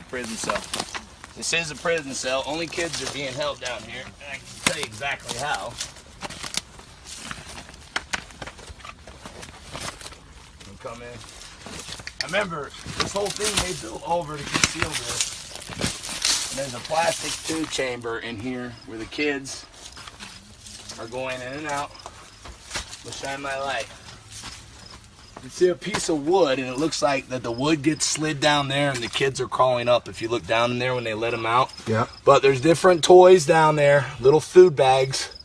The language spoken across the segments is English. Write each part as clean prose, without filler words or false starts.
prison cell. This is a prison cell. Only kids are being held down here. And I can tell you exactly how. You come in. I remember this whole thing they built over to conceal this. And there's a plastic tube chamber in here where the kids are going in and out. We'll shine my light. You can see a piece of wood, and it looks like that the wood gets slid down there, and the kids are crawling up. If you look down in there when they let them out. Yeah. But there's different toys down there, little food bags.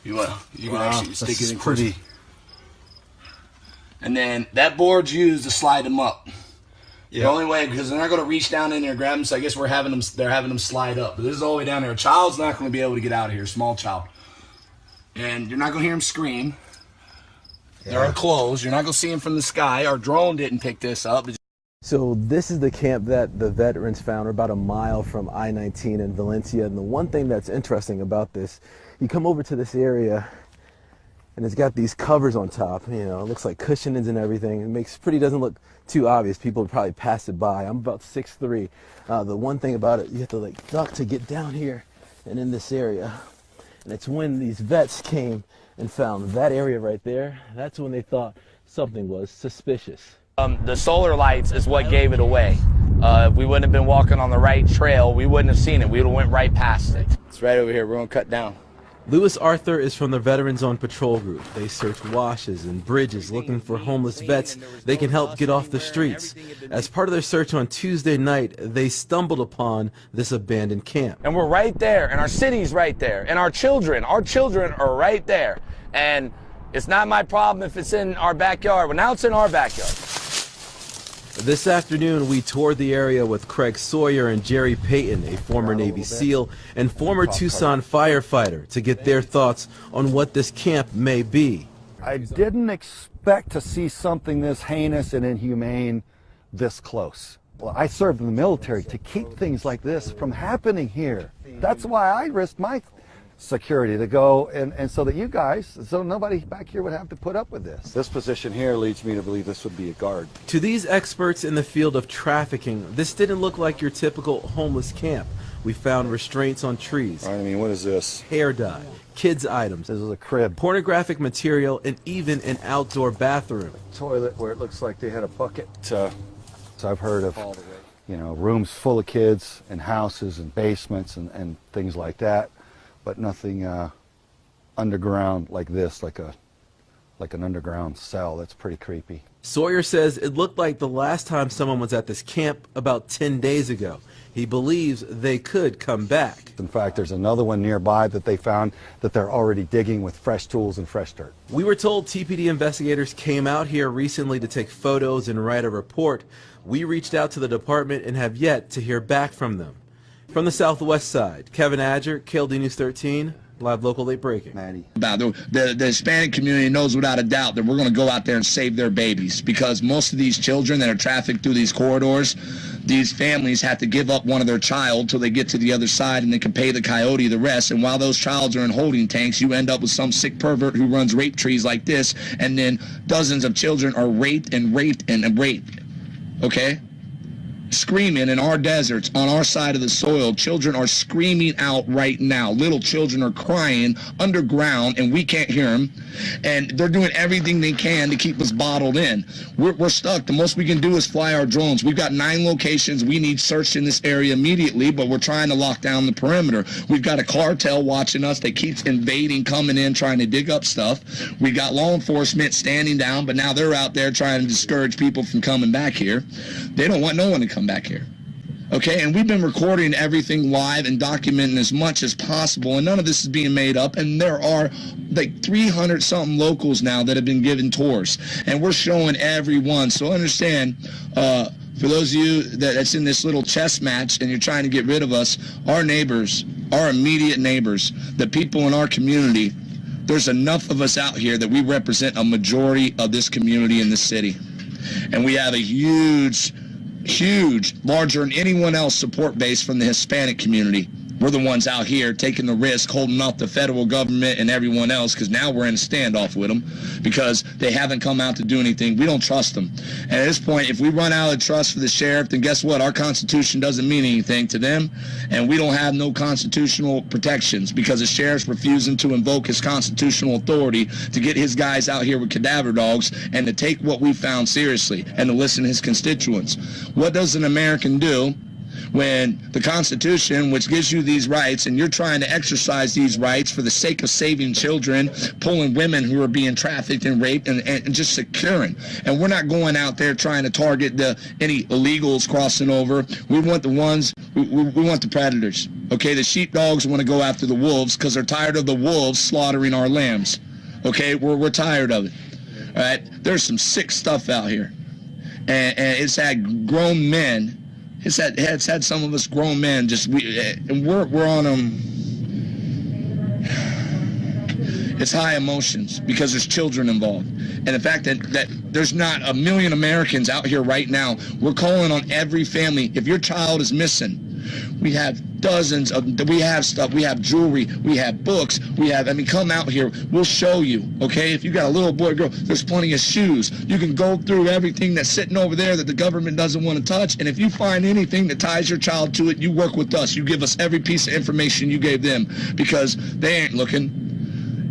You can actually stick it in pretty. And then that board's used to slide them up. Yeah. The only way, because they're not going to reach down in there and grab them, so I guess they're having them slide up. But this is all the way down there. A child's not going to be able to get out of here, small child. And you're not going to hear them scream. Yeah. They're enclosed. You're not going to see them from the sky. Our drone didn't pick this up. So this is the camp that the veterans found. We're about a mile from I-19 in Valencia. And the one thing that's interesting about this, you come over to this area, and it's got these covers on top. You know, it looks like cushionings and everything. It doesn't look too obvious. People would probably pass it by. I'm about 6'3". The one thing about it, you have to like duck to get down here and in this area. And it's when these vets came and found that area right there. That's when they thought something was suspicious. The solar lights is what gave it away. If we wouldn't have been walking on the right trail, we wouldn't have seen it. We would have went right past it. It's right over here. We're going to cut down. Lewis Arthur is from the Veterans on Patrol group. They search washes and bridges looking for homeless vets they can help get off the streets. As part of their search on Tuesday night, they stumbled upon this abandoned camp. And we're right there, and our city's right there, and our children are right there. And it's not my problem if it's in our backyard. Well, now it's in our backyard. This afternoon, we toured the area with Craig Sawyer and Jerry Payton, a former Navy SEAL and former Tucson firefighter, to get their thoughts on what this camp may be. I didn't expect to see something this heinous and inhumane this close. Well, I served in the military to keep things like this from happening here. That's why I risked my security to go and so that you guys, so nobody back here would have to put up with this. This position here leads me to believe this would be a guard. To these experts in the field of trafficking, this didn't look like your typical homeless camp. We found restraints on trees. I mean, what is this? Hair dye, kids' items. This is a crib. Pornographic material, and even an outdoor bathroom. Toilet where it looks like they had a bucket. So I've heard of, you know, rooms full of kids and houses and basements and things like that. But nothing underground like this, like an underground cell. That's pretty creepy. Sawyer says it looked like the last time someone was at this camp about 10 days ago. He believes they could come back. In fact, there's another one nearby that they found that they're already digging with fresh tools and fresh dirt. We were told TPD investigators came out here recently to take photos and write a report. We reached out to the department and have yet to hear back from them. From the Southwest side, Kevin Adger, KLD News 13, live local late breaking. The Hispanic community knows without a doubt that we're going to go out there and save their babies, because most of these children that are trafficked through these corridors, these families have to give up one of their child till they get to the other side and they can pay the coyote the rest. And while those childs are in holding tanks, you end up with some sick pervert who runs rape trees like this, and then dozens of children are raped and raped and raped. Okay? Screaming in our deserts, on our side of the soil. Children are screaming out right now. Little children are crying underground, and we can't hear them. And they're doing everything they can to keep us bottled in. We're stuck. The most we can do is fly our drones. We've got 9 locations. We need searched in this area immediately, but we're trying to lock down the perimeter. We've got a cartel watching us that keeps invading, coming in, trying to dig up stuff. We got law enforcement standing down, but now they're out there trying to discourage people from coming back here. They don't want no one to come back here. Okay, and we've been recording everything live and documenting as much as possible, and none of this is being made up. And there are like 300 something locals now that have been given tours, and we're showing everyone. So understand, for those of you that's in this little chess match and you're trying to get rid of us, our neighbors, our immediate neighbors, the people in our community, there's enough of us out here that we represent a majority of this community in this city. And we have a huge, larger than anyone else support base from the Hispanic community. We're the ones out here taking the risk, holding off the federal government and everyone else, because now we're in a standoff with them because they haven't come out to do anything. We don't trust them. And at this point, if we run out of trust for the sheriff, then guess what? Our Constitution doesn't mean anything to them, and we don't have no constitutional protections because the sheriff's refusing to invoke his constitutional authority to get his guys out here with cadaver dogs and to take what we found seriously and to listen to his constituents. What does an American do when the Constitution, which gives you these rights, and you're trying to exercise these rights for the sake of saving children, pulling women who are being trafficked and raped, and just securing? And we're not going out there trying to target any illegals crossing over. We want the ones, we want the predators. Okay, the sheepdogs want to go after the wolves because they're tired of the wolves slaughtering our lambs. Okay, we're tired of it. All right, there's some sick stuff out here, and it's had grown men. It's had some of us grown men and we're on them. It's high emotions because there's children involved, and the fact that there's not a million Americans out here right now. We're calling on every family. If your child is missing, we have dozens of, we have stuff, we have jewelry, we have books, come out here, we'll show you, okay? If you got a little boy or girl, there's plenty of shoes. You can go through everything that's sitting over there that the government doesn't want to touch, and if you find anything that ties your child to it, you work with us. You give us every piece of information you gave them, because they ain't looking.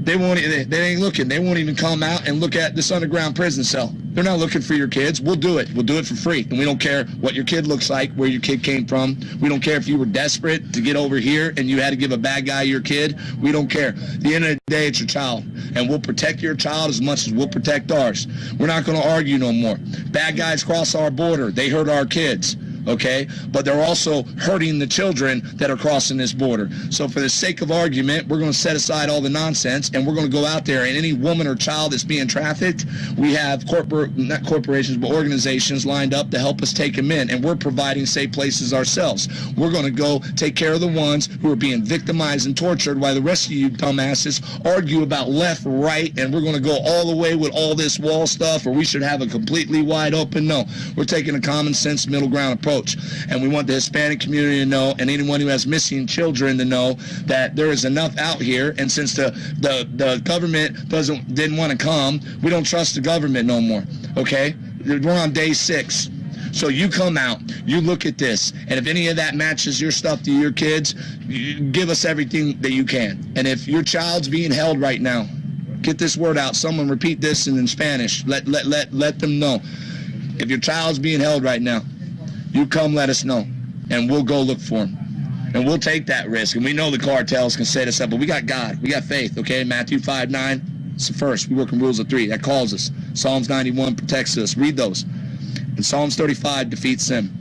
They ain't looking. They won't even come out and look at this underground prison cell. They're not looking for your kids. We'll do it. We'll do it for free. And we don't care what your kid looks like, where your kid came from. We don't care if you were desperate to get over here and you had to give a bad guy your kid. We don't care. At the end of the day, it's your child. And we'll protect your child as much as we'll protect ours. We're not going to argue no more. Bad guys cross our border. They hurt our kids. Okay, but they're also hurting the children that are crossing this border. So for the sake of argument, we're going to set aside all the nonsense, and we're going to go out there, and any woman or child that's being trafficked, we have not corporations, but organizations lined up to help us take them in, and we're providing safe places ourselves. We're going to go take care of the ones who are being victimized and tortured while the rest of you dumbasses argue about left, right, and we're going to go all the way with all this wall stuff, or we should have a completely wide open. No, we're taking a common sense middle ground approach. And we want the Hispanic community to know, and anyone who has missing children to know, that there is enough out here. And since the government didn't want to come, we don't trust the government no more. Okay, we're on day 6. So you come out, you look at this, and if any of that matches your stuff to your kids, you give us everything that you can. And if your child's being held right now, get this word out. Someone repeat this in Spanish. Let them know. If your child's being held right now, you come let us know, and we'll go look for him. And we'll take that risk. And we know the cartels can set us up, but we got God. We got faith, okay? Matthew 5:9, it's the first. We work in rules of 3. That calls us. Psalms 91 protects us. Read those. And Psalms 35 defeats sin.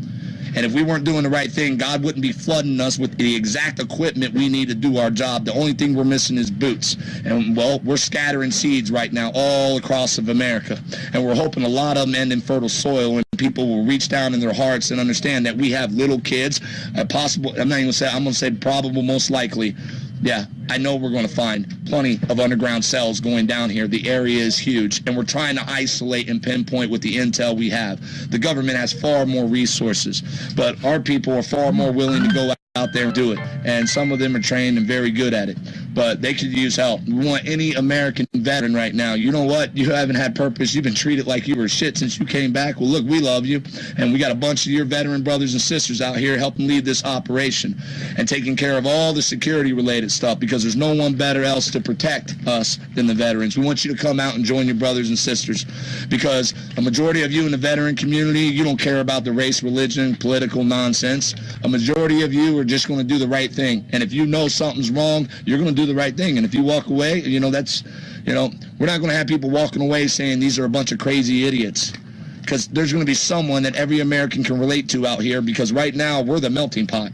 And if we weren't doing the right thing, God wouldn't be flooding us with the exact equipment we need to do our job. The only thing we're missing is boots. And, well, we're scattering seeds right now all across of America. And we're hoping a lot of them end in fertile soil, and people will reach down in their hearts and understand that we have little kids. I'm going to say probable, most likely. Yeah, I know we're going to find plenty of underground cells going down here. The area is huge, and we're trying to isolate and pinpoint with the intel we have. The government has far more resources, but our people are far more willing to go out there and do it, and some of them are trained and very good at it, but they could use help. We want any American veteran right now. You know what? You haven't had purpose. You've been treated like you were shit since you came back. Well, look, we love you, and we got a bunch of your veteran brothers and sisters out here helping lead this operation and taking care of all the security-related stuff, because there's no one better else to protect us than the veterans. We want you to come out and join your brothers and sisters, because a majority of you in the veteran community, you don't care about the race, religion, political nonsense. A majority of you are just going to do the right thing, and if you know something's wrong, you're going to do the right thing. And if you walk away, we're not going to have people walking away saying these are a bunch of crazy idiots, because there's going to be someone that every American can relate to out here, because right now we're the melting pot,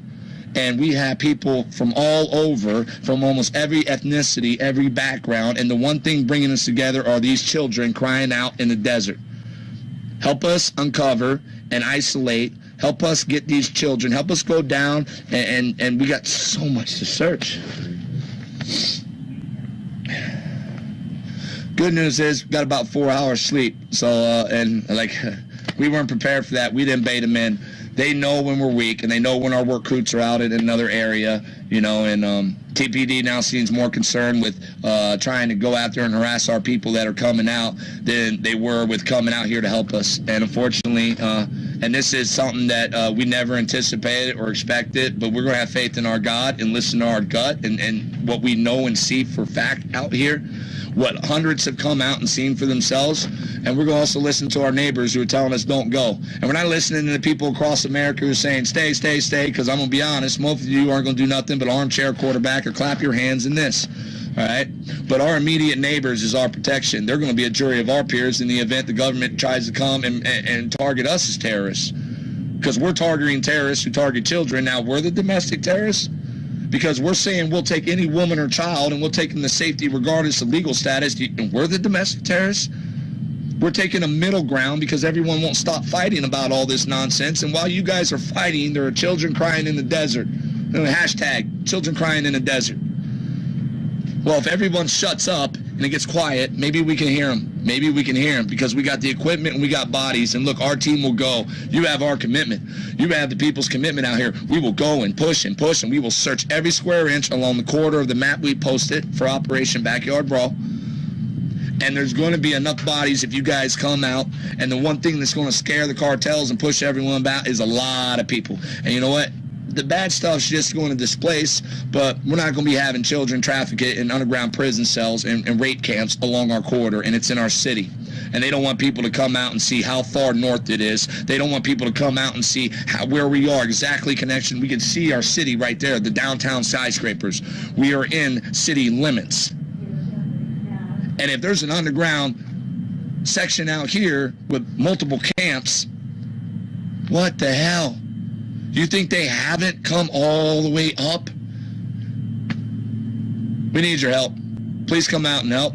and we have people from all over, from almost every ethnicity, every background, and the one thing bringing us together are these children crying out in the desert. Help us uncover and isolate. Help us get these children. Help us go down, and we got so much to search. Good news is we got about 4 hours sleep. So, we weren't prepared for that. We didn't bait them in. They know when we're weak, and they know when our work recruits are out in another area, you know, and TPD now seems more concerned with trying to go out there and harass our people that are coming out than they were with coming out here to help us. And unfortunately, and this is something that we never anticipated or expected, but we're going to have faith in our God and listen to our gut and what we know and see for fact out here, what hundreds have come out and seen for themselves. And we're going to also listen to our neighbors who are telling us don't go. And we're not listening to the people across America who are saying stay, stay, stay, because I'm going to be honest, most of you aren't going to do nothing but armchair quarterback or clap your hands in this. All right? But our immediate neighbors is our protection. They're going to be a jury of our peers in the event the government tries to come and target us as terrorists. Because we're targeting terrorists who target children. Now, we're the domestic terrorists. Because we're saying we'll take any woman or child and we'll take them to safety regardless of legal status. And we're the domestic terrorists. We're taking a middle ground because everyone won't stop fighting about all this nonsense. And while you guys are fighting, there are children crying in the desert. Hashtag children crying in the desert. Well, if everyone shuts up and it gets quiet, maybe we can hear them. Maybe we can hear them because we got the equipment and we got bodies. And look, our team will go. You have our commitment. You have the people's commitment out here. We will go and push, and we will search every square inch along the corridor of the map we posted for Operation Backyard Brawl. And there's going to be enough bodies if you guys come out. And the one thing that's going to scare the cartels and push everyone back is a lot of people. And you know what? The bad stuff's just going to displace, but we're not going to be having children trafficked in underground prison cells and rape camps along our corridor, and it's in our city. And they don't want people to come out and see how far north it is. They don't want people to come out and see where we are, exactly connection. We can see our city right there, the downtown skyscrapers. We are in city limits. And if there's an underground section out here with multiple camps, what the hell? You think they haven't come all the way up? We need your help. Please come out and help.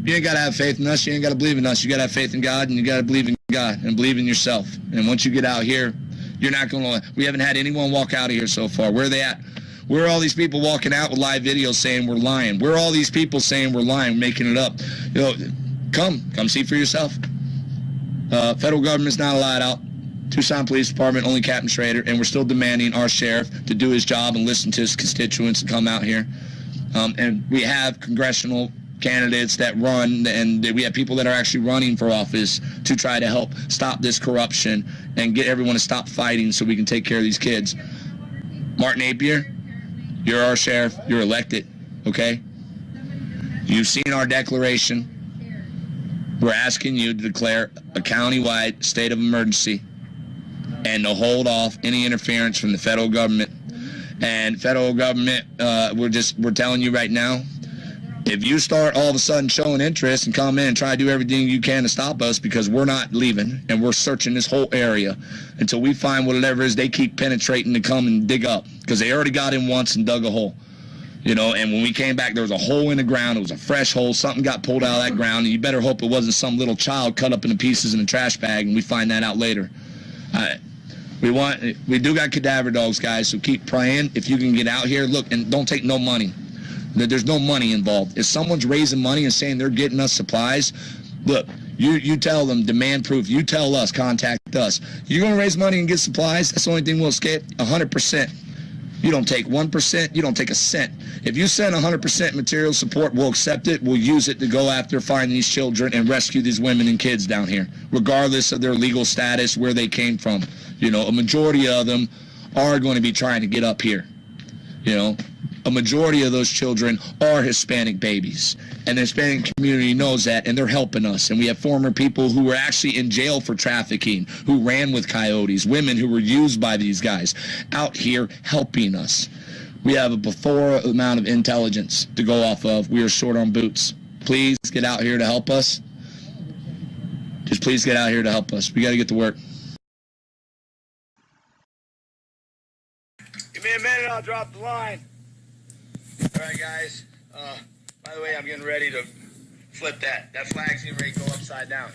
You ain't got to have faith in us. You ain't got to believe in us. You got to have faith in God, and you got to believe in God and believe in yourself. And once you get out here, you're not going to, we haven't had anyone walk out of here so far. Where are they at? Where are all these people walking out with live videos saying we're lying? Where are all these people saying we're lying, making it up? You know, come see for yourself. Federal government's not allowed out. Tucson Police Department, only Captain Schrader, and we're still demanding our sheriff to do his job and listen to his constituents and come out here. And we have congressional candidates that run, and we have people that are actually running for office to try to help stop this corruption and get everyone to stop fighting so we can take care of these kids. Martin Napier, you're our sheriff. You're elected, okay? You've seen our declaration. We're asking you to declare a countywide state of emergency and to hold off any interference from the federal government. And federal government, we're telling you right now, if you start all of a sudden showing interest and come in and try to do everything you can to stop us, because we're not leaving and we're searching this whole area until we find whatever it is they keep penetrating to come and dig up, because they already got in once and dug a hole. You know, and when we came back, there was a hole in the ground. It was a fresh hole. Something got pulled out of that ground, and you better hope it wasn't some little child cut up into pieces in a trash bag, and we find that out later. We do got cadaver dogs, guys, so keep praying. If you can get out here, look, and don't take no money. There's no money involved. If someone's raising money and saying they're getting us supplies, look, you tell them, demand proof. You tell us, contact us. You're going to raise money and get supplies? That's the only thing we'll escape. 100%. You don't take 1%. You don't take a cent. If you send 100% material support, we'll accept it. We'll use it to go after finding these children and rescue these women and kids down here, regardless of their legal status, where they came from. You know, a majority of them are going to be trying to get up here. You know, a majority of those children are Hispanic babies, and the Hispanic community knows that, and they're helping us. And we have former people who were actually in jail for trafficking, who ran with coyotes, women who were used by these guys, out here helping us. We have a plethora amount of intelligence to go off of. We are short on boots. Please get out here to help us. Just please get out here to help us. We got to get to work. Give me a minute, I'll drop the line. All right, guys. By the way, I'm getting ready to flip that. That flag's getting ready to go upside down.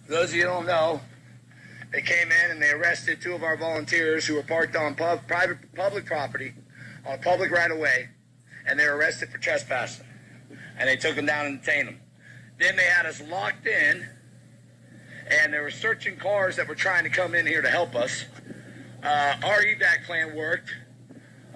For those of you who don't know, they came in and they arrested 2 of our volunteers who were parked on public property, on a public right-of-way, and they were arrested for trespassing. And they took them down and detained them. Then they had us locked in, and they were searching cars that were trying to come in here to help us. Our evac plan worked.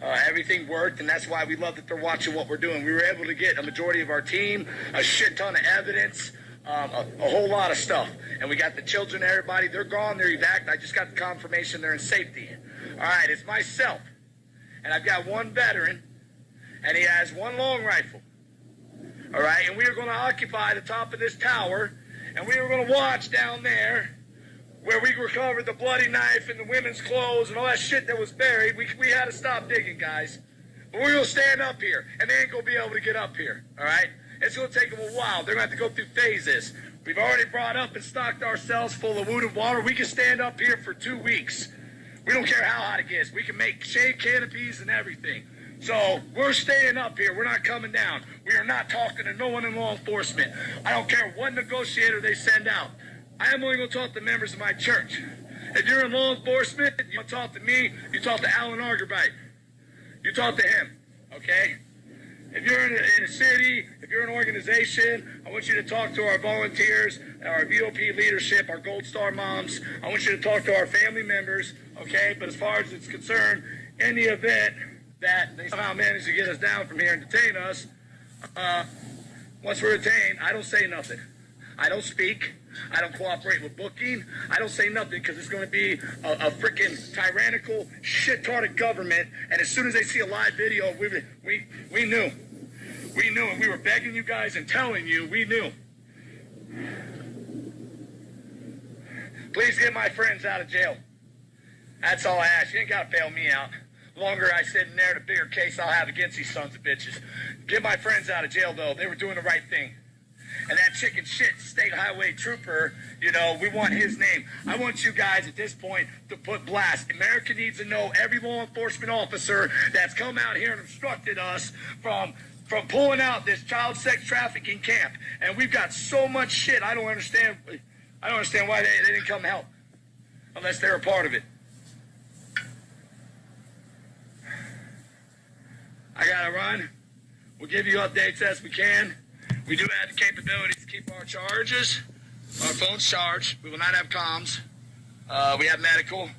Everything worked, and that's why we love that they're watching what we're doing. We were able to get a majority of our team, a shit ton of evidence, a whole lot of stuff. And we got the children, everybody. They're gone, they're evac. I just got the confirmation they're in safety. All right, it's myself. And I've got one veteran, and he has one long rifle. All right, and we are going to occupy the top of this tower, and we are going to watch down there where we recovered the bloody knife and the women's clothes and all that shit that was buried. We had to stop digging, guys. But we're going to stand up here, and they ain't going to be able to get up here, all right? It's going to take them a while. They're going to have to go through phases. We've already brought up and stocked ourselves full of wood and water. We can stand up here for 2 weeks. We don't care how hot it gets. We can make shade canopies and everything. So we're staying up here. We're not coming down. We are not talking to no one in law enforcement. I don't care what negotiator they send out. I am only going to talk to members of my church. If you're in law enforcement, you talk to me, you talk to Alan Argerbyte. You talk to him, okay? If you're in a city, if you're an organization, I want you to talk to our volunteers, our VOP leadership, our Gold Star moms. I want you to talk to our family members, okay? But as far as it's concerned, in the event that they somehow manage to get us down from here and detain us, once we're detained, I don't say nothing. I don't speak. I don't cooperate with booking. I don't say nothing because it's going to be a freaking tyrannical, shit-tarded government. And as soon as they see a live video, we knew. We knew, and we were begging you guys and telling you we knew. Please get my friends out of jail. That's all I ask. You ain't got to bail me out. The longer I sit in there, the bigger case I'll have against these sons of bitches. Get my friends out of jail, though. They were doing the right thing. And that chicken shit state highway trooper, you know, we want his name. I want you guys at this point to put blast. America needs to know every law enforcement officer that's come out here and obstructed us from pulling out this child sex trafficking camp. And we've got so much shit. I don't understand why they didn't come help unless they're a part of it. I gotta run. We'll give you updates as we can. We do have the capabilities to keep our phones charged. We will not have comms. We have medical.